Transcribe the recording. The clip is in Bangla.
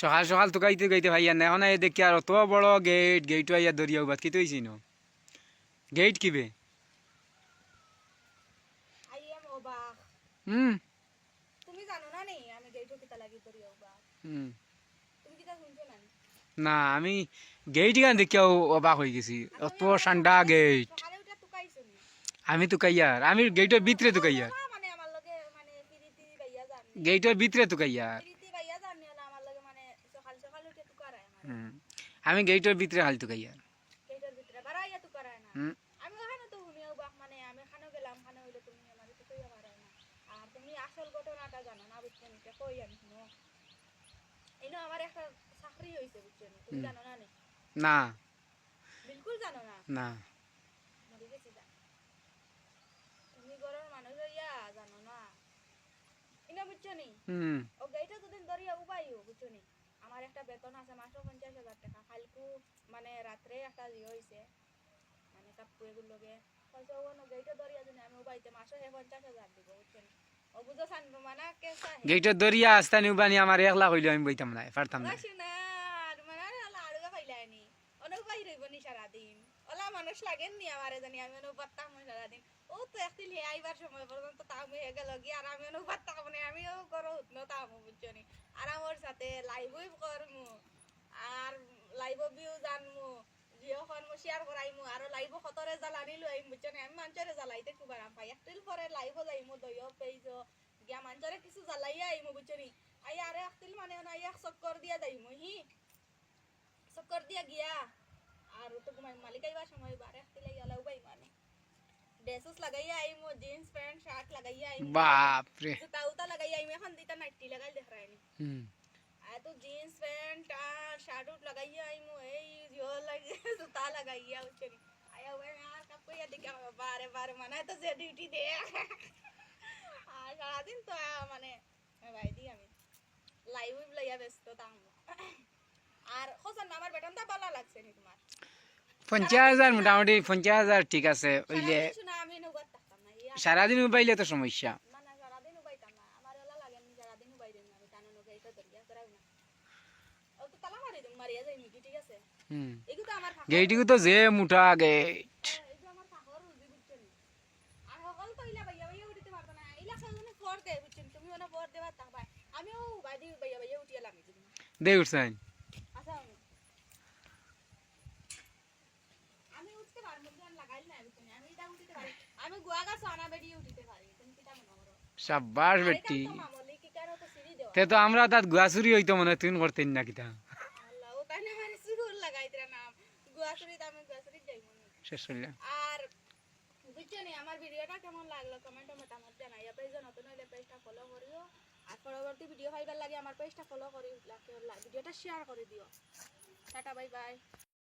সকাল সকাল তো গাইতে গাইতে ভাইয়া না এখন এই দেখি আর অত বড় গেট আইয়া দরিয়া বাদ কি তৈছি ন গেট কিবে আইএম অবাক হুম তুমি জানো না নি আমি গেইটো কিতা লাগি করি অবাক হুম তুমি কিতা শুনছো না না আমি গেট গান দেখিয়াও অবাক হয়ে গেছি অত ঠান্ডা গেট সকালে উঠে টুকাইছো নি আমি তো কাইয়ার আমি গেটের ভিতরে তো কাইয়ার মানে আমার লগে মানে ফিরিতি ভাইয়া জান গেটের ভিতরে তো কাইয়ার ফিরিতি ভাইয়া জান না আমার লগে মানে সকাল সকাল উঠে টুকারায় আমার আমি গেটের ভিতরে হাল তো কাইয়ার গেইটোর ভিতরে বাড়াইয়া টুকারায় না হুম আমি ওখানে তো শুনি অবাক মানে আমি খানো গেলাম খানো হইলে তুমি আমার তো কইয়া পারায় না আর তুমি আসল ঘটনাটা জানো না বুঝছো নি কই আমি শুনো ইনো আমার একটা চাকরি হইছে বুঝছো নি তুমি জানো না নি না বিলকুল জানো না না মরে গেছি যা তুমি ঘরের মানুষ হইয়া জানো না ইনো বুঝছো নি হুম ও গেইটা দুদিন ধরিয়া উবাইও বুঝছো নি আমার একটা বেতন আছে মাসে 50,000 টাকা কালকু মানে রাত্রে একটা ইয়ে হইছে মানে কাপু এগুলোকে কইছে ও না গেইটা ধরিয়া যদি আমি উবাইতে মাসে 50,000 দিব বুঝছো নি ও বুঝো সান মানে কেসা গেটের দরিয়া আস্তানি উবানি আমার 1 লাখ হইলো আমি বইতাম না পারতাম না না মানে আলা আড়ুগা পাইলানি অনেক বাইরে হইব নি সারা দিন ওলা মানুষ লাগেন নি আমারে জানি আমি অনেক বাত্তা মই সারা দিন ও তো একদিন হে আইবার সময় পর্যন্ত তাও হয়ে গেল কি আর আমি অনেক বাত্তা মানে আমিও করো উঠনো তাও বুঝছো নি আর আমার সাথে লাইভই করমু আর লাইভ ভিউ জানমু জিও খন মু শেয়ার করাইমু আর লাইভ খতরে জ্বালানি লই বুঝছো নি আমি মানুষরে জ্বালাইতে খুব আরাম পাই একদিন পরে লাইভ যাইমু দইও পেইজো গিয়া মানুষরে কিছু জ্বালাইয়া আইমু বুঝছো নি আই আরে একদিন মানে না এক চক্কর দিয়া যাইমু হি চক্কর দিয়া গিয়া আর তো মালিক আইবার সময় বারে একদিন লাইয়া উবাই মানে ড্রেসস লাগাইয়া আইমু জিন্স প্যান্ট শার্ট লাগাইয়া আইমু বাপ রে জুতা উতা লাগাইয়া আইমু এখন দিতা নাইটি লাগাই দেখাইনি হুম আর তো জিন্স প্যান্ট আর শার্ট উট লাগাইয়া আইমু এই জিও লাগে জুতা লাগাইয়া উচরি আয়া ওই আর কাপইয়া দিকে বারে বারে মানে তো যে ডিউটি দে আর সারাদিন তো মানে ভাই দি আমি লাইভ লইয়া ব্যস্ত তাম আর হোসেন আমার বেতনটা ভালো লাগছে নি তোমার 50,000 মোটামুটি 50,000 ঠিক আছে ওইলে শুনা আমি নগদ থাকতাম না ইয়া সারাদিন উবাইলে তো সমস্যা না না সারাদিন উবাইতাম না আমার ওলা লাগে নি সারাদিন উবাই দেন আমি টানো নগে এটা দরিয়া করাও না ও তো তালা মারি দিম মারিয়া যাই মিকি ঠিক আছে হুম এগুলো তো আমার গেইটিও তো যে মোটা গেট এগুলো আমার ফাঁকর রুজি বুঝছেন আর সকল তো ইলা ভাইয়া ভাইয়া উঠিতে পারতো না ইলা সাজনে ফোর দে বুঝছেন তুমি ওনা ফোর দেবা তাকবা আমিও বাইদি ভাইয়া ভাইয়া উঠিয়ালাম এই দে উঠছেন আচ্ছা আমি উঠতে পারবো না লাগাইল না বুঝছেন আমি এটা উঠিতে পারি আমি গোয়া গাছ আনা বেরিয়ে উঠিতে পারি তুমি কিটা মনে করো সাব্বাস বেটি তো মামলি কি কারো তো সিঁড়ি দেওয়া তে তো আমরা তাত গুয়াচুরি হইতো মনে তুই করতেন না কিতা আল্লাহ ও কানে মানে সুর লাগাইতে নাম গুয়াসুরি দামে গুয়াসুরি যাইবো না শেষ হইলা আর বুঝছেন আমার ভিডিওটা কেমন লাগলো কমেন্টে মতামত জানাইয়া পেজ নতুন হইলে পেজটা ফলো করিও আর পরবর্তী ভিডিও পাইবার লাগে আমার পেজটা ফলো করি ভিডিওটা শেয়ার করে দিও টাটা বাই বাই